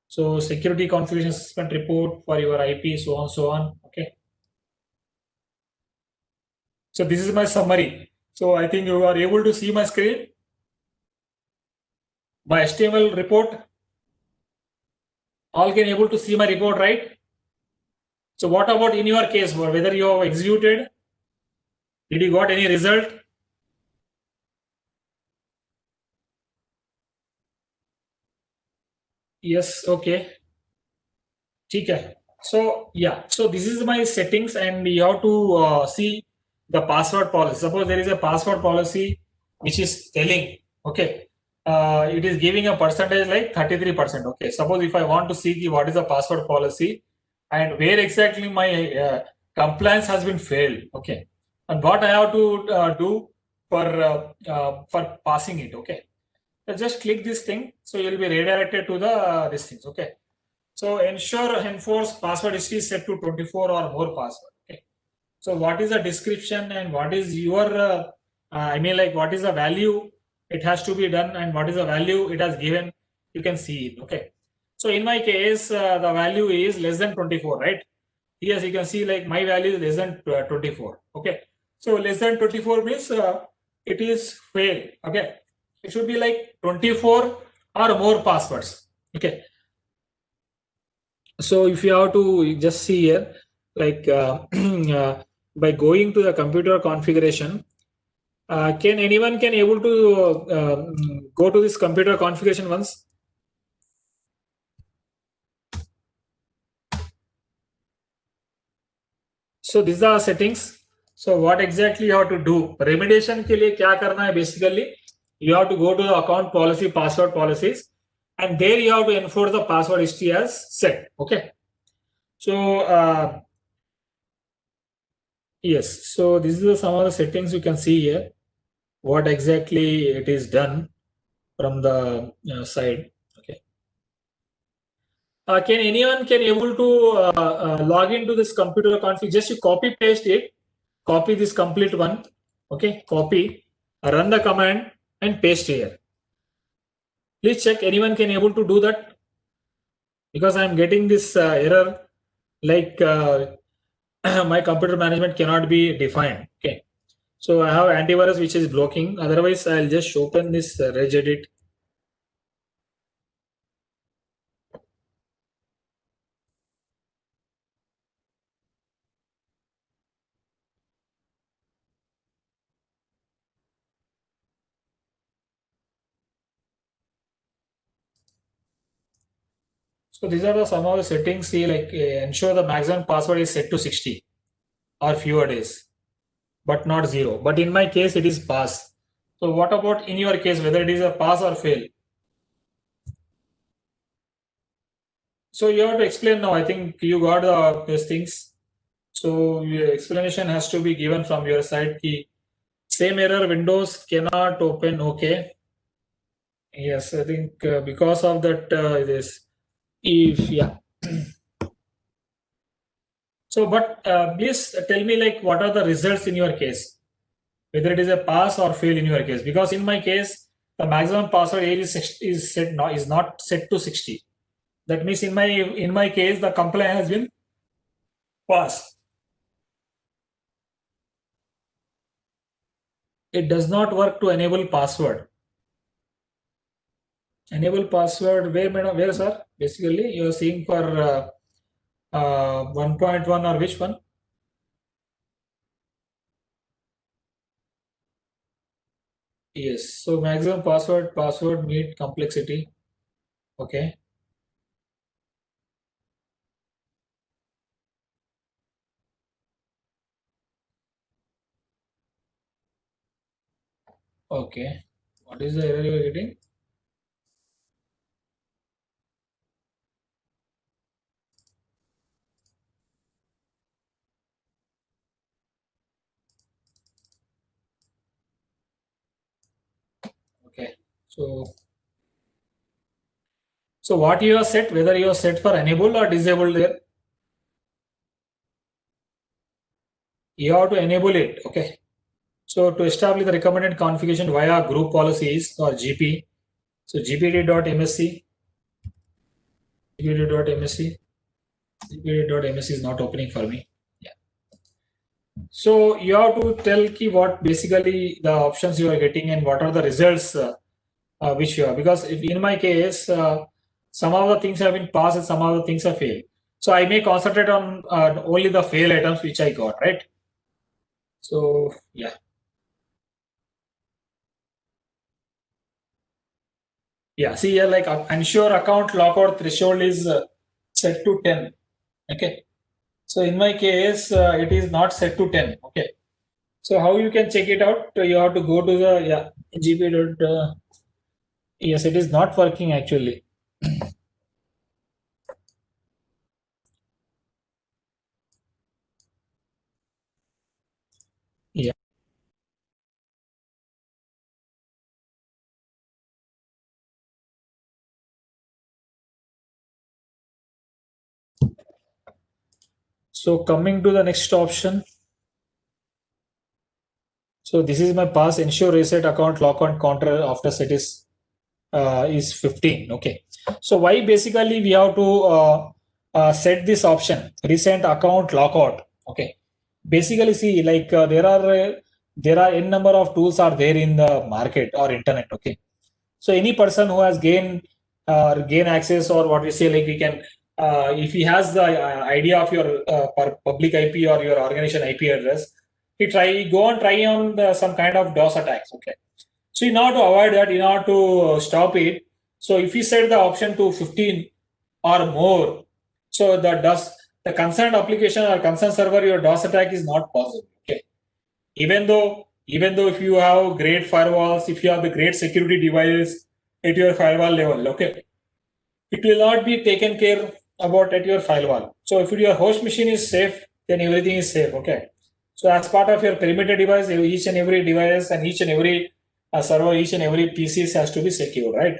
So security configuration assessment report for your IP, so on, so on. Okay. So this is my summary. So I think you are able to see my screen, my HTML report. All can able to see my report, right? So what about in your case, whether you have executed? Did you got any result? Yes. Okay. Okay. So yeah. So this is my settings, and you have to see the password policy. Suppose there is a password policy which is telling, okay, it is giving a percentage like 33%. Okay. Suppose if I want to see what is the password policy and where exactly my compliance has been failed. Okay. And what I have to do for passing it. Okay. So just click this thing. So you'll be redirected to the these things. Okay. So ensure enforce password history set to 24 or more password. Okay. So what is the description and what is your, I mean like what is the value it has to be done and what is the value it has given, you can see it. Okay. So in my case, the value is less than 24, right? Yes, you can see like my value is less than 24. Okay. So less than 24 means it is fail. Okay. It should be like 24 or more passwords. Okay. So if you have to just see here, like by going to the computer configuration, can anyone can able to go to this computer configuration once? So these are settings. So what exactly you have to do? Remediation के लिए क्या करना है? Basically, you have to go to the account policy, password policies, and there you have to enforce the password history as set. Okay. So yes. So this is some of the settings you can see here. What exactly it is done from the side. Okay. Can anyone can able to log into this computer config? Just you copy paste it. Copy this complete one. Okay. Copy. Run the command and paste here. Please check anyone can able to do that, because I am getting this error like my computer management cannot be defined. Okay. So I have antivirus which is blocking. Otherwise, I'll just open this regedit. So these are some of the settings. See, like ensure the maximum password is set to 60 or fewer days, but not 0. But in my case, it is pass. So what about in your case, whether it is a pass or fail? So you have to explain now. I think you got these things. So your explanation has to be given from your side. Key same error, Windows cannot open. Okay. Yes, I think because of that, this if yeah. So, but please tell me like what are the results in your case, whether it is a pass or fail in your case. Because in my case, the maximum password age is set now is not set to 60. That means in my case, the complaint has been passed. It does not work to enable password. Enable password where, madam? Where, sir? Basically, you are seeing for 1.1 or which one? Yes. So maximum password meet complexity. Okay. Okay. What is the error you are getting? Okay. So what you have set, whether you have set for enable or disable there, you have to enable it. Okay. So to establish the recommended configuration via group policies or GP, so gpd.msc. gpd.msc. gpd.msc is not opening for me. Yeah. So you have to tell key what basically the options you are getting and what are the results which you are, because if in my case some of the things have been passed and some of the things have failed. So I may concentrate on only the fail items which I got, right? So yeah. Yeah, see here like ensure account lockout threshold is set to 10. Okay. So in my case, it is not set to 10. Okay. So how you can check it out? You have to go to the GP dot. Yes, it is not working actually. Yeah. So coming to the next option. So this is my pass ensure reset account lock on counter after set is 15. Okay. So why basically we have to set this option recent account lockout. Okay. Basically, see like there are n number of tools are there in the market or internet. Okay. So any person who has gain access or what we say like we can if he has the idea of your public IP or your organization IP address, he go on try on some kind of DOS attacks. Okay. So in order to avoid that, in order to stop it, so if you set the option to 15 or more, so the concerned application or concerned server your DOS attack is not possible. Okay. Even though if you have great firewalls, if you have the great security devices at your firewall level, okay, it will not be taken care about at your firewall. So if your host machine is safe, then everything is safe. Okay. So as part of your perimeter device, each and every device and each and every server, each and every PCs has to be secure, right?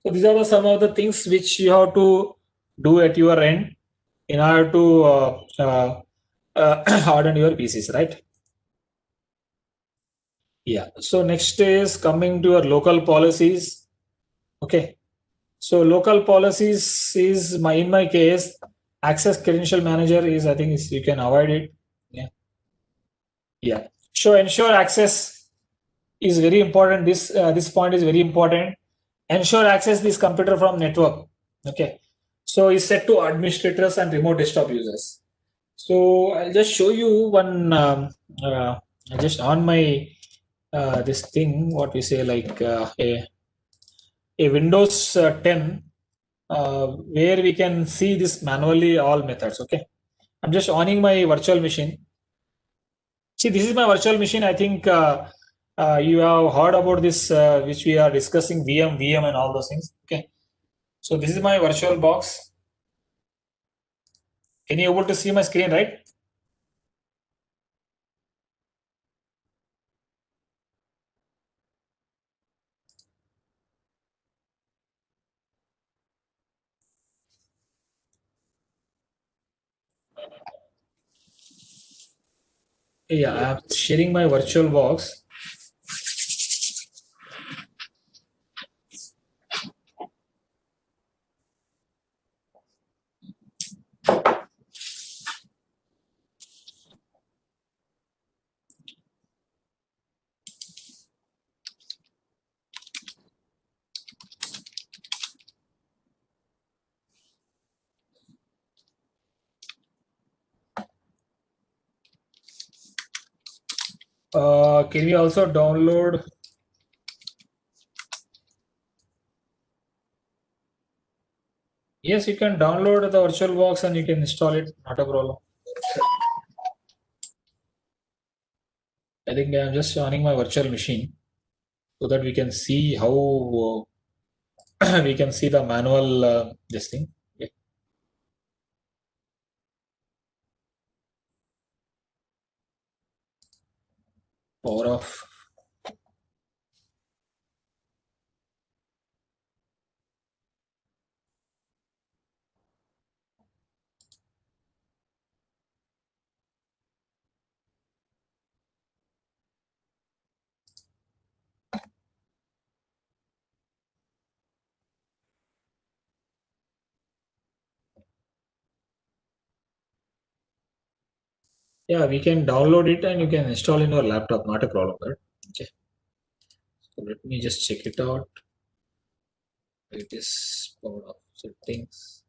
So these are some of the things which you have to do at your end in order to harden your PCs, right? Yeah. So next is coming to your local policies. Okay. So local policies is in my case, access credential manager is I think is, you can avoid it. Yeah. Yeah. So ensure access is very important. This point is very important. Ensure access this computer from network. Okay. So is set to administrators and remote desktop users. So I'll just show you one just on my this thing what we say like a Windows 10 where we can see this manually all methods. Okay, I'm just owning my virtual machine. See, this is my virtual machine. I think you have heard about this, which we are discussing VM, and all those things. Okay, so this is my virtual box. Can you able to see my screen, right? Yeah, I'm sharing my virtual box. Can we also download? Yes, you can download the virtual box and you can install it. Not a problem. I think I'm just running my virtual machine so that we can see how we can see the manual this thing. Okay. Power off. Yeah, we can download it and you can install in your laptop, not a problem, right? Okay, so let me just check it out. It is power of settings.